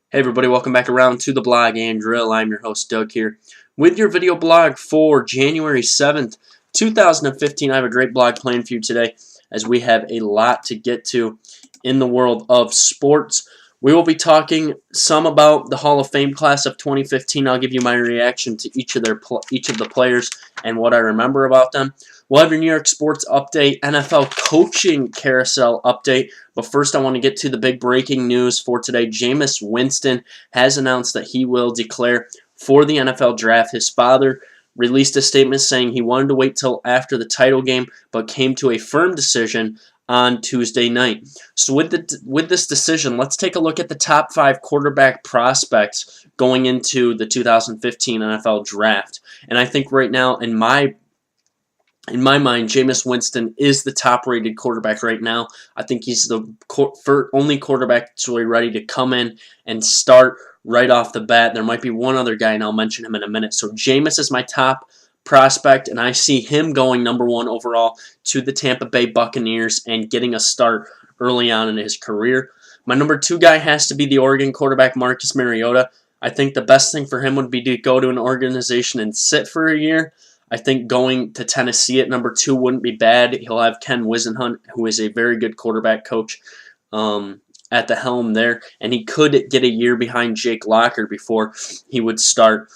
Hey everybody, welcome back around to the blog and drill. I'm your host Doug here with your video blog for January 7th, 2015. I have a great blog planned for you today as we have a lot to get to in the world of sports. We will be talking some about the Hall of Fame class of 2015. I'll give you my reaction to each of the players and what I remember about them. We'll have your New York sports update, NFL coaching carousel update. But first, I want to get to the big breaking news for today. Jameis Winston has announced that he will declare for the NFL draft. His father released a statement saying he wanted to wait till after the title game, but came to a firm decision on Tuesday night. So with this decision, let's take a look at the top 5 quarterback prospects going into the 2015 NFL draft. And I think right now, in my mind, Jameis Winston is the top-rated quarterback right now. I think he's the only quarterback that's really ready to come in and start right off the bat. There might be one other guy, and I'll mention him in a minute. So Jameis is my top prospect, and I see him going #1 overall to the Tampa Bay Buccaneers and getting a start early on in his career. My #2 guy has to be the Oregon quarterback, Marcus Mariota. I think the best thing for him would be to go to an organization and sit for a year. I think going to Tennessee at #2 wouldn't be bad. He'll have Ken Whisenhunt, who is a very good quarterback coach, at the helm there, and he could get a year behind Jake Locker before he would start.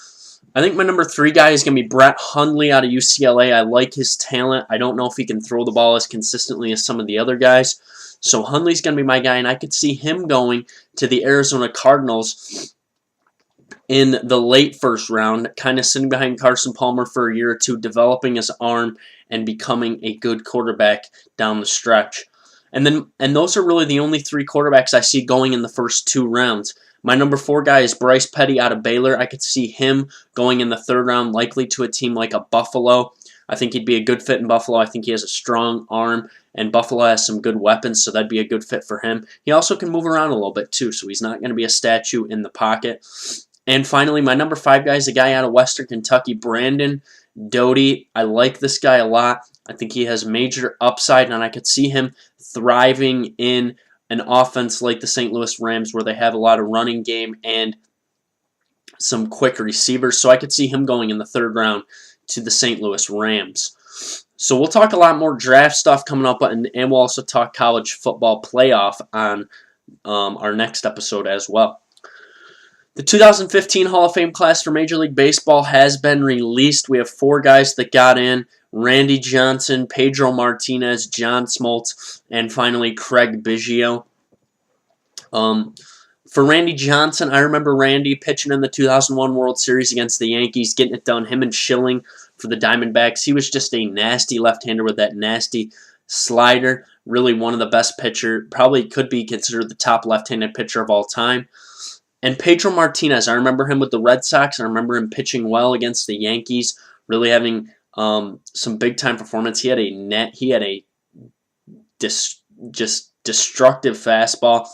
I think my #3 guy is going to be Brett Hundley out of UCLA. I like his talent. I don't know if he can throw the ball as consistently as some of the other guys. So Hundley's going to be my guy, and I could see him going to the Arizona Cardinals in the late first round, kind of sitting behind Carson Palmer for a year or two, developing his arm and becoming a good quarterback down the stretch. And those are really the only 3 quarterbacks I see going in the first 2 rounds. My #4 guy is Bryce Petty out of Baylor. I could see him going in the 3rd round, likely to a team like a Buffalo. I think he'd be a good fit in Buffalo. I think he has a strong arm, and Buffalo has some good weapons, so that'd be a good fit for him. He also can move around a little bit too, so he's not going to be a statue in the pocket. And finally, my #5 guy is a guy out of Western Kentucky, Brandon Doty. I like this guy a lot. I think he has major upside, and I could see him thriving in an offense like the St. Louis Rams where they have a lot of running game and some quick receivers. So I could see him going in the 3rd round to the St. Louis Rams. So we'll talk a lot more draft stuff coming up, and we'll also talk college football playoff on our next episode as well. The 2015 Hall of Fame class for Major League Baseball has been released. We have 4 guys that got in: Randy Johnson, Pedro Martinez, John Smoltz, and finally Craig Biggio. For Randy Johnson, I remember Randy pitching in the 2001 World Series against the Yankees, getting it done, him and Schilling for the Diamondbacks. He was just a nasty left-hander with that nasty slider. Really one of the best pitchers, probably could be considered the top left-handed pitcher of all time. And Pedro Martinez, I remember him with the Red Sox. I remember him pitching well against the Yankees, really having some big-time performance. He had a just destructive fastball,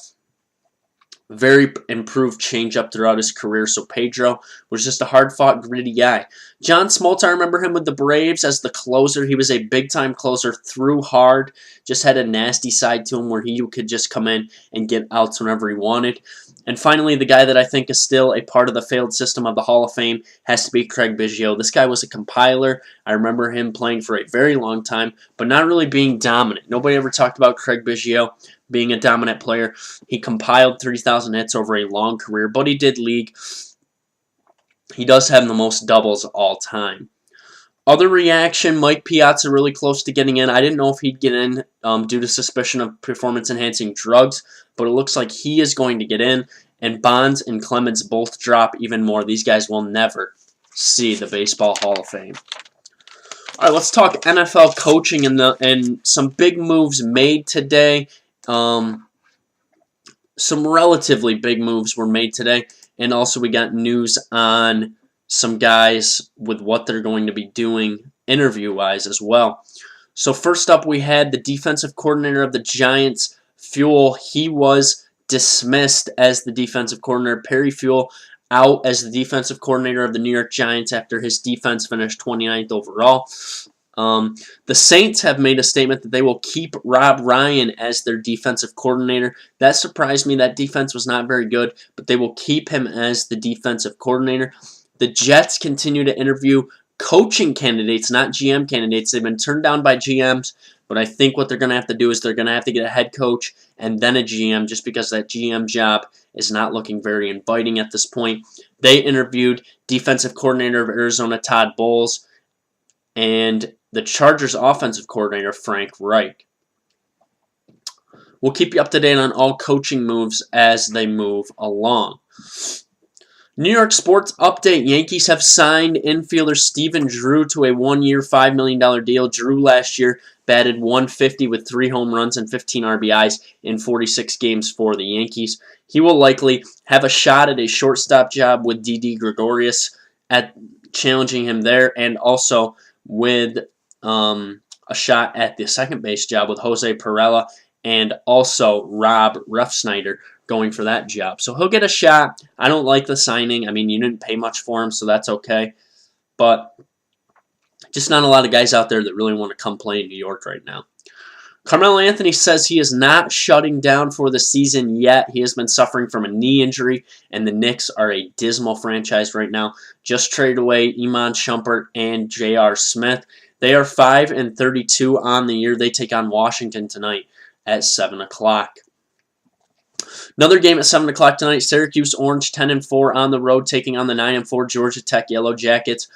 very improved changeup throughout his career. So Pedro was just a hard-fought, gritty guy. John Smoltz, I remember him with the Braves as the closer. He was a big-time closer, threw hard, just had a nasty side to him where he could just come in and get outs whenever he wanted. And finally, the guy that I think is still a part of the failed system of the Hall of Fame has to be Craig Biggio. This guy was a compiler. I remember him playing for a very long time, but not really being dominant. Nobody ever talked about Craig Biggio being a dominant player. He compiled 3,000 hits over a long career, but he did league. He does have the most doubles of all time. Other reaction, Mike Piazza really close to getting in. I didn't know if he'd get in due to suspicion of performance-enhancing drugs, but it looks like he is going to get in. And Bonds and Clemens both drop even more. These guys will never see the Baseball Hall of Fame. All right, let's talk NFL coaching and some big moves made today. Some relatively big moves were made today. And also we got news on some guys with what they're going to be doing interview-wise as well. So first up, we had the defensive coordinator of the Giants, Fuel. He was dismissed as the defensive coordinator. Perry Fuel out as the defensive coordinator of the New York Giants after his defense finished 29th overall. The Saints have made a statement that they will keep Rob Ryan as their defensive coordinator. That surprised me. That defense was not very good, but they will keep him as the defensive coordinator. The Jets continue to interview coaching candidates, not GM candidates. They've been turned down by GMs, but I think what they're going to have to do is they're going to have to get a head coach and then a GM, just because that GM job is not looking very inviting at this point. They interviewed defensive coordinator of Arizona, Todd Bowles, and the Chargers offensive coordinator, Frank Reich. We'll keep you up to date on all coaching moves as they move along. New York sports update. Yankees have signed infielder Stephen Drew to a one-year, $5 million deal. Drew last year batted .150 with 3 home runs and 15 RBIs in 46 games for the Yankees. He will likely have a shot at a shortstop job with Didi Gregorius at challenging him there, and also with a shot at the second base job with Jose Perella and also Rob Refsnyder going for that job. So he'll get a shot. I don't like the signing. I mean, you didn't pay much for him, so that's okay. But just not a lot of guys out there that really want to come play in New York right now. Carmelo Anthony says he is not shutting down for the season yet. He has been suffering from a knee injury, and the Knicks are a dismal franchise right now. Just traded away Iman Shumpert and J.R. Smith. They are 5-32 on the year. They take on Washington tonight at 7 o'clock. Another game at 7 o'clock tonight. Syracuse Orange 10-4 on the road, taking on the 9-4 Georgia Tech Yellow Jackets.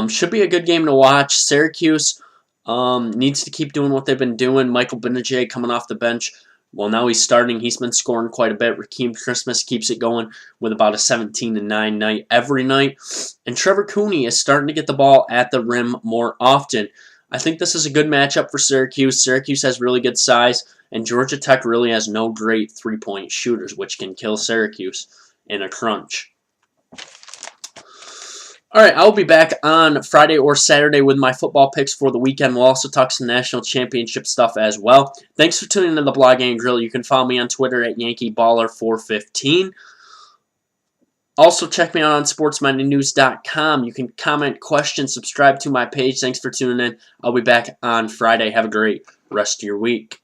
Should be a good game to watch. Syracuse needs to keep doing what they've been doing. Michael Benajay coming off the bench. Well, now he's starting. He's been scoring quite a bit. Raheem Christmas keeps it going with about a 17-9 night every night. And Trevor Cooney is starting to get the ball at the rim more often. I think this is a good matchup for Syracuse. Syracuse has really good size, and Georgia Tech really has no great three-point shooters, which can kill Syracuse in a crunch. All right, I'll be back on Friday or Saturday with my football picks for the weekend. We'll also talk some national championship stuff as well. Thanks for tuning in to the Blog and Grill. You can follow me on Twitter at YankeeBaller415. Also, check me out on SportsMindedNews.com. You can comment, questions, subscribe to my page. Thanks for tuning in. I'll be back on Friday. Have a great rest of your week.